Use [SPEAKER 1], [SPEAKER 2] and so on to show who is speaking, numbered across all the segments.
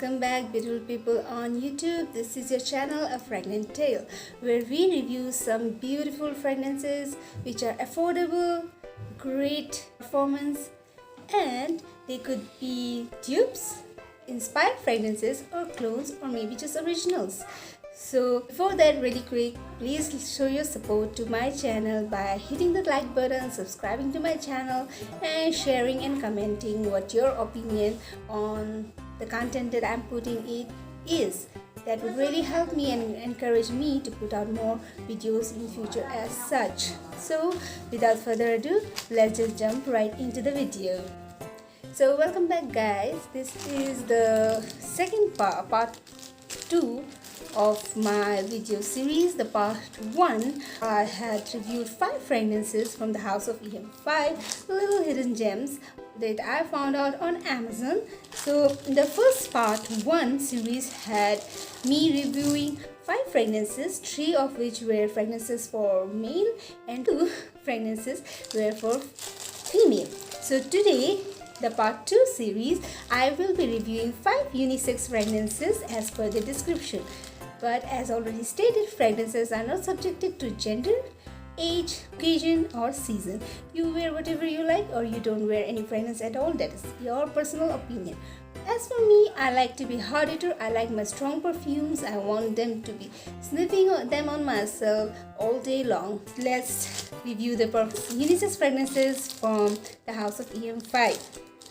[SPEAKER 1] welcome back beautiful people on YouTube. This is your channel A Fragrant Tale, where we review some beautiful fragrances which are affordable, great performance, and they could be dupes, inspired fragrances, or clones, or maybe just originals. So before that, really quick, please show your support to my channel by hitting the like button, subscribing to my channel, and sharing and commenting what your opinion on the content that I'm putting it is. That would really help me and encourage me to put out more videos in future as such. So without further ado, let's just jump right into the video. So welcome back guys. This is the second part 2 of my video series. The part 1, I had reviewed 5 fragrances from the House of EM5, little hidden gems that I found out on Amazon. So the first part 1 series had me reviewing 5 fragrances, 3 of which were fragrances for male and 2 fragrances were for female. So today, the part 2 series, I will be reviewing 5 unisex fragrances as per the description. But as already stated, fragrances are not subjected to gender, age, occasion, or season. You wear whatever you like, or you don't wear any fragrance at all. That is your personal opinion. As for me, I like to be hard hitter. I like my strong perfumes. I want them to be sniffing them on myself all day long. Let's review the unisex fragrances from the House of EM5.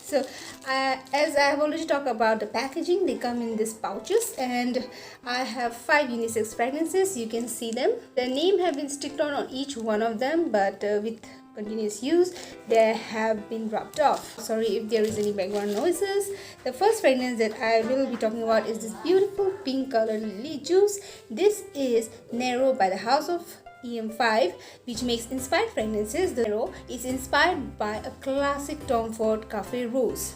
[SPEAKER 1] So as I have already talked about the packaging, they come in these pouches, and I have 5 unisex fragrances. You can see them. The name have been sticked on each one of them, but with continuous use they have been rubbed off. Sorry if there is any background noises. The first fragrance that I will be talking about is this beautiful pink color lily juice. This is Nero by the House of EM5, which makes inspired fragrances. The Nero is inspired by a classic Tom Ford Cafe Rose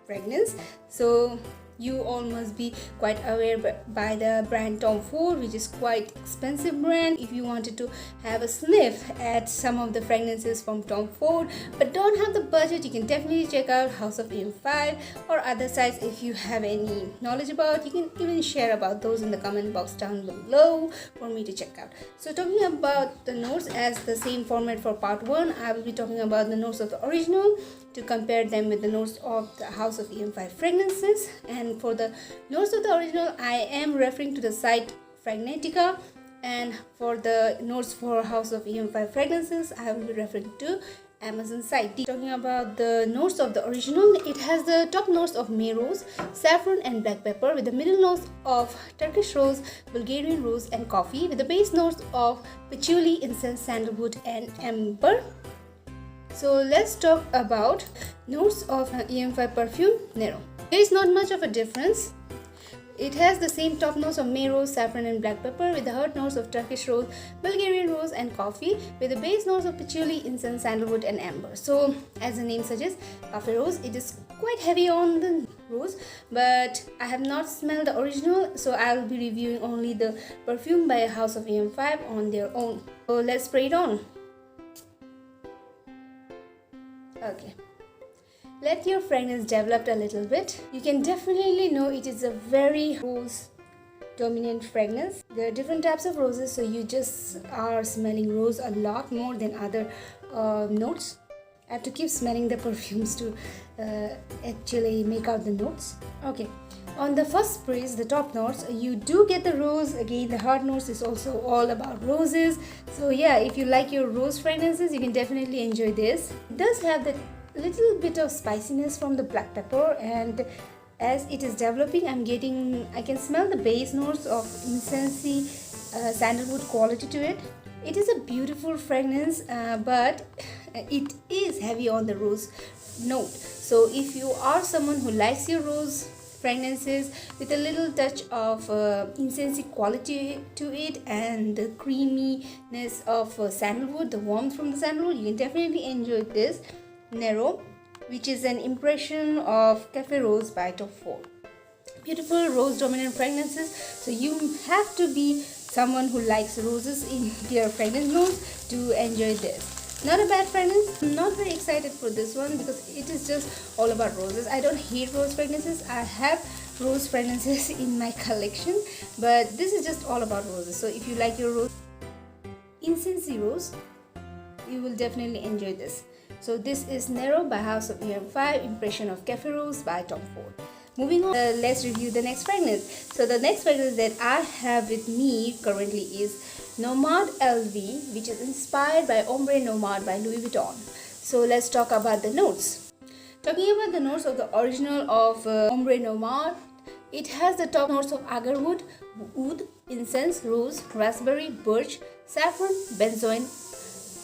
[SPEAKER 1] fragrance. So you all must be quite aware by the brand Tom Ford, which is quite expensive brand. If you wanted to have a sniff at some of the fragrances from Tom Ford but don't have the budget, you can definitely check out House of EM5 or other sites. If you have any knowledge about, you can even share about those in the comment box down below for me to check out. So talking about the notes, as the same format for part 1, I will be talking about the notes of the original to compare them with the notes of the House of EM5 fragrances. And for the notes of the original, I am referring to the site Fragnatica, and for the notes for House of EM5 fragrances, I will be referring to Amazon site. Talking about the notes of the original, it has the top notes of May rose, saffron, and black pepper, with the middle notes of Turkish rose, Bulgarian rose, and coffee, with the base notes of patchouli, incense, sandalwood, and amber. So let's talk about notes of EM5 perfume Nero. There is not much of a difference. It has the same top notes of May rose, saffron, and black pepper, with the heart notes of Turkish rose, Bulgarian rose, and coffee, with the base notes of patchouli, incense, sandalwood, and amber. So as the name suggests, Cafe Rose, it is quite heavy on the rose, but I have not smelled the original, so I will be reviewing only the perfume by House of EM5 on their own. So let's spray it on. Okay, let your fragrance develop a little bit. You can definitely know it is a very rose dominant fragrance. There are different types of roses, so you just are smelling rose a lot more than other notes. I have to keep smelling the perfumes to actually make out the notes. Okay, on the first sprays, the top notes, you do get the rose. Again, the heart notes is also all about roses. So yeah, if you like your rose fragrances, you can definitely enjoy this. It does have the little bit of spiciness from the black pepper, and as it is developing, I can smell the base notes of incensey, sandalwood quality to it. It is a beautiful fragrance, but it is heavy on the rose note. So if you are someone who likes your rose fragrances with a little touch of incensey quality to it and the creaminess of sandalwood, the warmth from the sandalwood, you can definitely enjoy this Nero, which is an impression of Cafe Rose by Tom Ford. Beautiful rose dominant fragrances, so you have to be someone who likes roses in their fragrance notes to enjoy this. Not a bad fragrance. I'm not very excited for this one because it is just all about roses. I don't hate rose fragrances. I have rose fragrances in my collection, but this is just all about roses. So if you like your rose, incensey rose, you will definitely enjoy this. So this is Nero by House of EM5, Impression of Cafe Rose by Tom Ford. Moving on, let's review the next fragrance. So the next fragrance that I have with me currently is Nomad LV, which is inspired by Ombre Nomad by Louis Vuitton. So let's talk about the notes. Talking about the notes of the original of Ombre Nomad, it has the top notes of agarwood, oud, incense, rose, raspberry, birch, saffron, benzoin,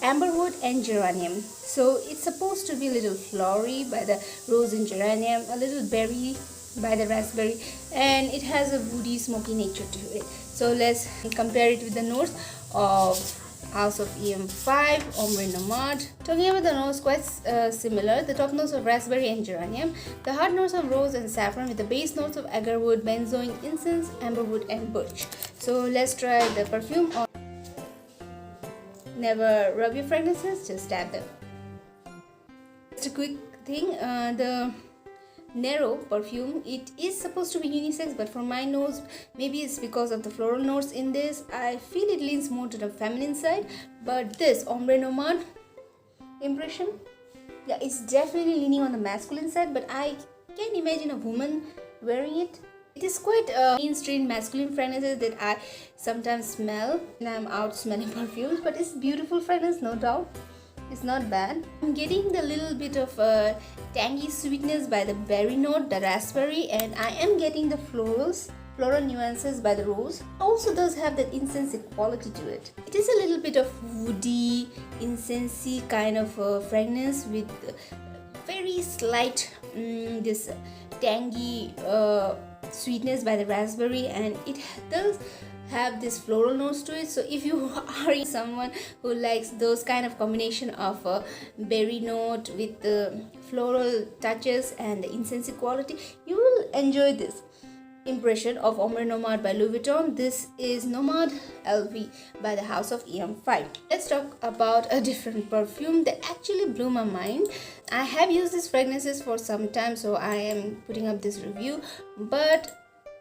[SPEAKER 1] amberwood and geranium. So it's supposed to be a little flowery by the rose and geranium, a little berry by the raspberry, and it has a woody smoky nature to it. So let's compare it with the notes of House of EM5, Ombre Nomad. Talking about the notes, quite similar. The top notes of raspberry and geranium, the hard notes of rose and saffron with the base notes of agarwood, benzoin, incense, amberwood and birch. So let's try the perfume on. Never rub your fragrances, just dab them. Just a quick thing, the Nero perfume, it is supposed to be unisex, but for my nose, maybe it's because of the floral notes in this, I feel it leans more to the feminine side. But this Ombre Nomad impression, yeah, it's definitely leaning on the masculine side, but I can imagine a woman wearing it. It is quite mainstream masculine fragrances that I sometimes smell when I'm out smelling perfumes, but it's beautiful fragrance, no doubt. It's not bad. I'm getting the little bit of tangy sweetness by the berry note, the raspberry, and I am getting the floral nuances by the rose. Also does have that incensey quality to it. It is a little bit of woody, incensey kind of fragrance with very slight this tangy sweetness by the raspberry, and it does have this floral notes to it. So if you are someone who likes those kind of combination of berry note with the floral touches and the incensey quality, you will enjoy this impression of Ombre Nomad by Louis Vuitton. This is Nomad LV by the House of EM5. Let's talk about a different perfume that actually blew my mind. I have used these fragrances for some time, so I am putting up this review, but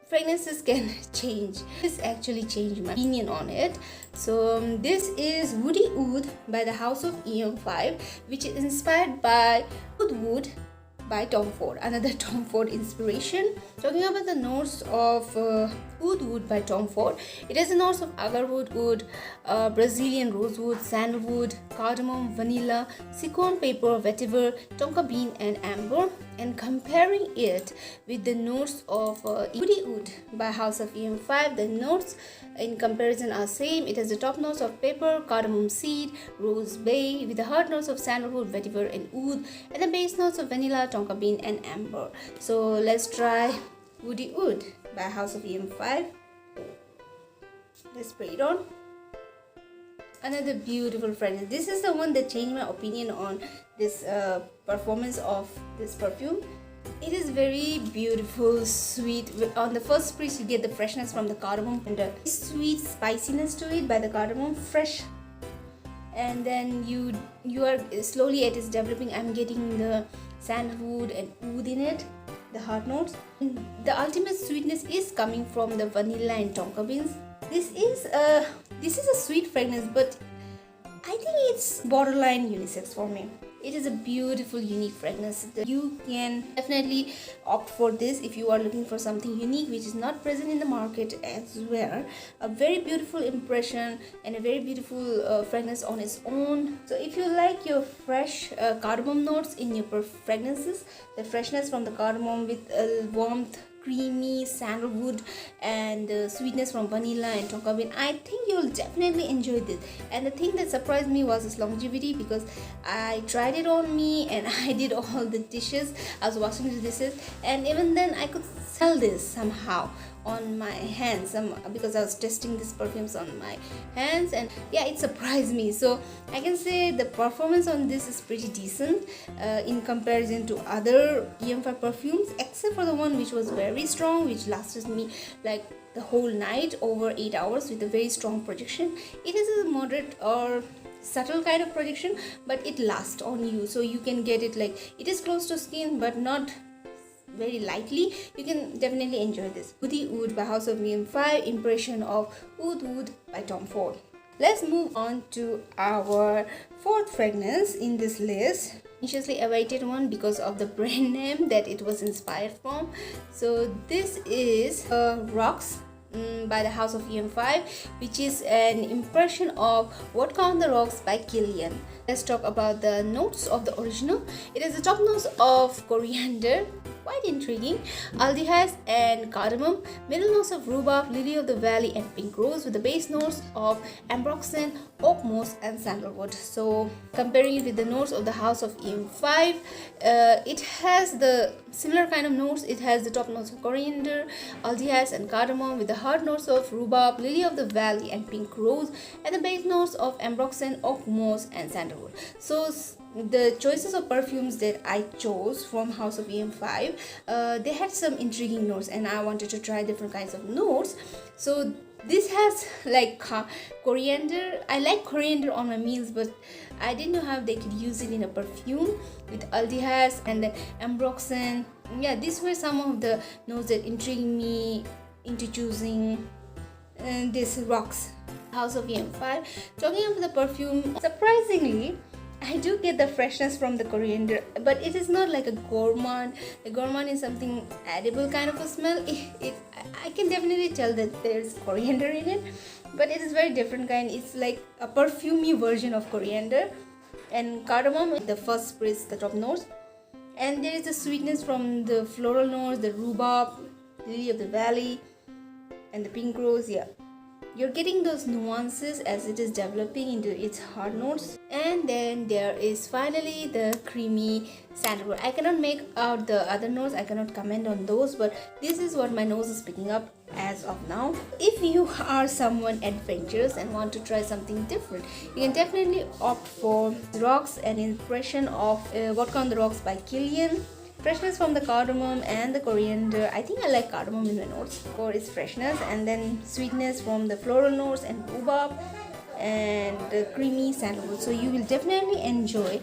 [SPEAKER 1] fragrances can change. This actually changed my opinion on it. So this is Woody Oud by the House of EM5, which is inspired by Wood by Tom Ford, another Tom Ford inspiration. Talking about the notes of Wood by Tom Ford, it has the notes of agarwood, oud, Brazilian rosewood, sandalwood, cardamom, vanilla, silicone paper, vetiver, tonka bean and amber. And comparing it with the notes of Woody Oud by House of EM5, the notes in comparison are same. It has the top notes of pepper, cardamom seed, rose bay, with the hard notes of sandalwood, vetiver and oud, and the base notes of vanilla, tonka bean and amber. So let's try Woody Oud by House of EM5. Let's spray it on. Another beautiful fragrance. This is the one that changed my opinion on this performance of this perfume. It is very beautiful, sweet. On the first spray you get the freshness from the cardamom and the sweet spiciness to it by the cardamom, fresh, and then you are slowly it is developing. I'm getting the sandalwood and oud in it, the hard notes. The ultimate sweetness is coming from the vanilla and tonka beans. This is a sweet fragrance, but I think it's borderline unisex for me. It is a beautiful, unique fragrance. You can definitely opt for this if you are looking for something unique which is not present in the market as well. A very beautiful impression and a very beautiful fragrance on its own. So if you like your fresh cardamom notes in your fragrances, the freshness from the cardamom with warmth, creamy sandalwood and sweetness from vanilla and tonka bean, I think you'll definitely enjoy this. And the thing that surprised me was its longevity, because I tried it on me and I did all the dishes. I was washing the dishes, and even then I could smell this somehow on my hands, because I was testing these perfumes on my hands, and yeah, it surprised me. So I can say the performance on this is pretty decent in comparison to other EM5 perfumes, except for the one which was very strong, which lasted me like the whole night, over 8 hours, with a very strong projection. It is a moderate or subtle kind of projection, but it lasts on you, so you can get it like it is close to skin but not very lightly, you can definitely enjoy this. Woody Oud by House of EM5, Impression of Oud by Tom Ford. Let's move on to our fourth fragrance in this list. Anxiously awaited one because of the brand name that it was inspired from. So this is Rocks by the House of EM5, which is an impression of Vodka on the Rocks by Kilian. Let's talk about the notes of the original. It is the top notes of coriander, quite intriguing, aldehydes and cardamom, middle notes of rhubarb, lily of the valley and pink rose, with the base notes of ambroxan, oak moss and sandalwood. So comparing it with the notes of the House of EM5, it has the similar kind of notes. It has the top notes of coriander, aldehydes and cardamom, with the hard notes of rhubarb, lily of the valley and pink rose, and the base notes of ambroxan, oak moss and sandalwood. So the choices of perfumes that I chose from House of EM5, they had some intriguing notes and I wanted to try different kinds of notes. So this has like coriander. I like coriander on my meals, but I didn't know how they could use it in a perfume with aldehydes and then ambroxan. Yeah, these were some of the notes that intrigued me into choosing this Rocks House of EM5. Talking about the perfume, surprisingly I do get the freshness from the coriander, but it is not like a gourmand. The gourmand is something edible kind of a smell. I can definitely tell that there's coriander in it, but it is very different kind. It's like a perfumey version of coriander, and cardamom, the first sprays, the top notes, and there is the sweetness from the floral notes, the rhubarb, lily of the valley, and the pink rose. Yeah, you're getting those nuances as it is developing into its hard notes. And then there is finally the creamy sandalwood. I cannot make out the other notes, I cannot comment on those, but this is what my nose is picking up as of now. If you are someone adventurous and want to try something different, you can definitely opt for Rocks, an impression of Vodka on the Rocks by Kilian. Freshness from the cardamom and the coriander. I think I like cardamom in the notes for its freshness, and then sweetness from the floral notes and rhubarb and the creamy sandalwood. So you will definitely enjoy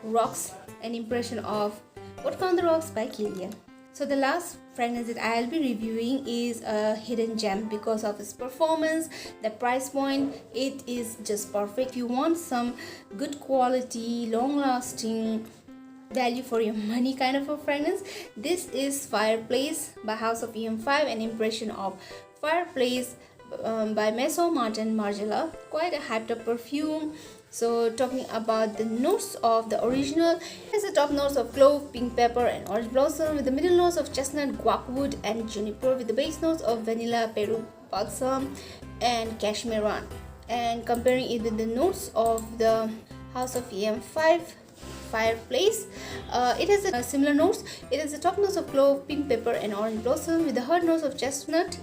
[SPEAKER 1] Rocks, an impression of Vodka on the Rocks by Kilian. So the last fragrance that I'll be reviewing is a hidden gem because of its performance, the price point. It is just perfect. If you want some good quality, long lasting, value for your money kind of a fragrance, this is Fireplace by House of EM5, an impression of Fireplace by Maison Martin Margiela. Quite a hyped up perfume. So talking about the notes of the original, has the top notes of clove, pink pepper and orange blossom, with the middle notes of chestnut, guacwood and juniper, with the base notes of vanilla, peru balsam and cashmere. And comparing it with the notes of the House of EM5 Fireplace, it has a similar notes. It has the top notes of clove, pink pepper and orange blossom, with the hard notes of chestnut,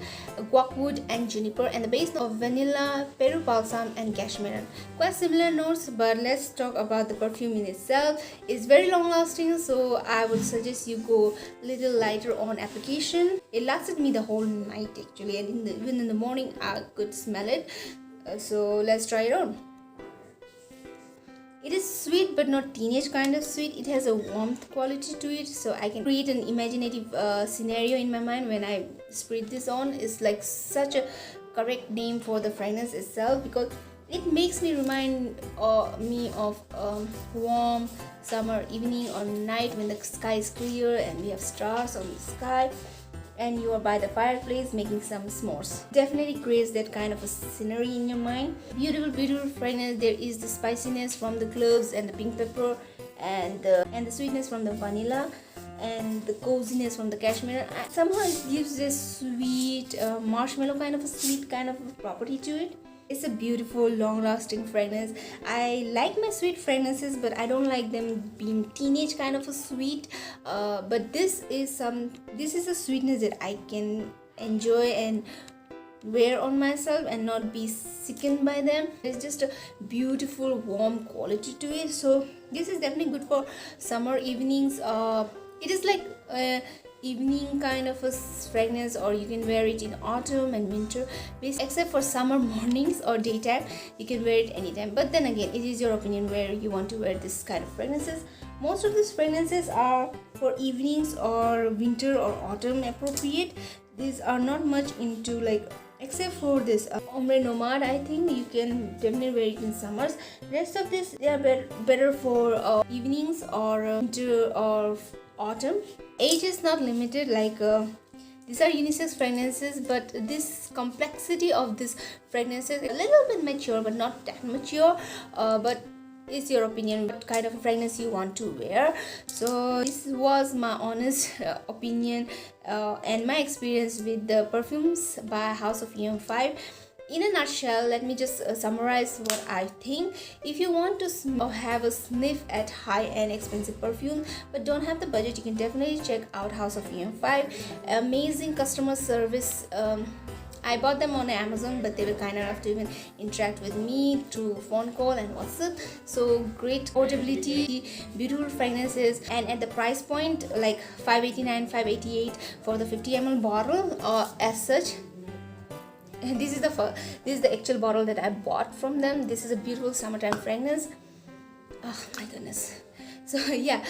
[SPEAKER 1] guacwood and juniper, and the base note of vanilla, peru balsam and cashmere. Quite similar notes, but let's talk about the perfume in itself. It's very long lasting, so I would suggest you go a little lighter on application. It lasted me the whole night actually, and even in the morning I could smell it. So let's try it on. It is sweet but not teenage kind of sweet. It has a warmth quality to it, so I can create an imaginative scenario in my mind when I spray this on. It's like such a correct name for the fragrance itself, because it makes me remind me of warm summer evening or night when the sky is clear and we have stars on the sky and you are by the fireplace making some s'mores. Definitely creates that kind of a scenery in your mind. Beautiful fragrance. There is the spiciness from the cloves and the pink pepper, and the sweetness from the vanilla, and the coziness from the cashmere. Somehow it gives this sweet marshmallow kind of a sweet kind of a property to it. It's a beautiful, long-lasting fragrance. I like my sweet fragrances, but I don't like them being teenage kind of a sweet. But this is a sweetness that I can enjoy and wear on myself and not be sickened by them. It's just a beautiful, warm quality to it. So this is definitely good for summer evenings. It is like evening kind of a fragrance, or you can wear it in autumn and winter, except for summer mornings or daytime. You can wear it anytime, but then again, it is your opinion where you want to wear this kind of fragrances. Most of these fragrances are for evenings or winter or autumn appropriate. These are not much into like, except for this Ombre Nomad, I think you can definitely wear it in summers. Rest of this, they are better for evenings or winter or autumn. Age is not limited, like these are unisex fragrances, but this complexity of this fragrances a little bit mature, but not that mature. But it's your opinion what kind of fragrance you want to wear. So this was my honest opinion and my experience with the perfumes by House of EM5. In a nutshell, let me just summarize what I think. If you want to have a sniff at high-end expensive perfume but don't have the budget, you can definitely check out House of EM5. Amazing customer service. I bought them on Amazon, but they were kind enough to even interact with me through phone call and WhatsApp. So great portability, beautiful fragrances, and at the price point like $589, $588 for the 50 ml bottle as such. This is the actual bottle that I bought from them. This is a beautiful summertime fragrance. Oh my goodness. So yeah,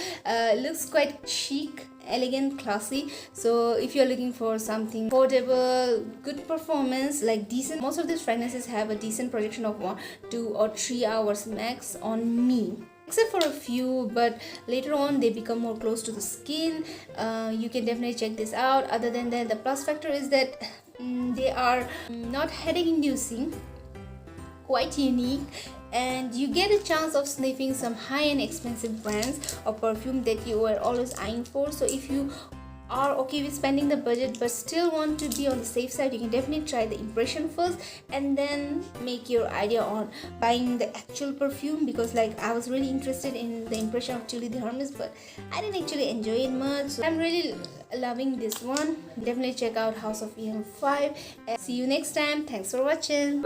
[SPEAKER 1] looks quite chic, elegant, classy. So if you're looking for something affordable, good performance, like decent, most of these fragrances have a decent projection of 1, 2 or 3 hours max on me, except for a few, but later on they become more close to the skin. You can definitely check this out. Other than that, the plus factor is that they are not headache inducing, quite unique, and you get a chance of sniffing some high-end expensive brands or perfume that you were always eyeing for. So if you are okay with spending the budget but still want to be on the safe side, you can definitely try the impression first and then make your idea on buying the actual perfume, because like I was really interested in the impression of Julie the Hermes, but I didn't actually enjoy it much. So I'm really loving this one. Definitely check out House of EM5 and see you next time. Thanks for watching.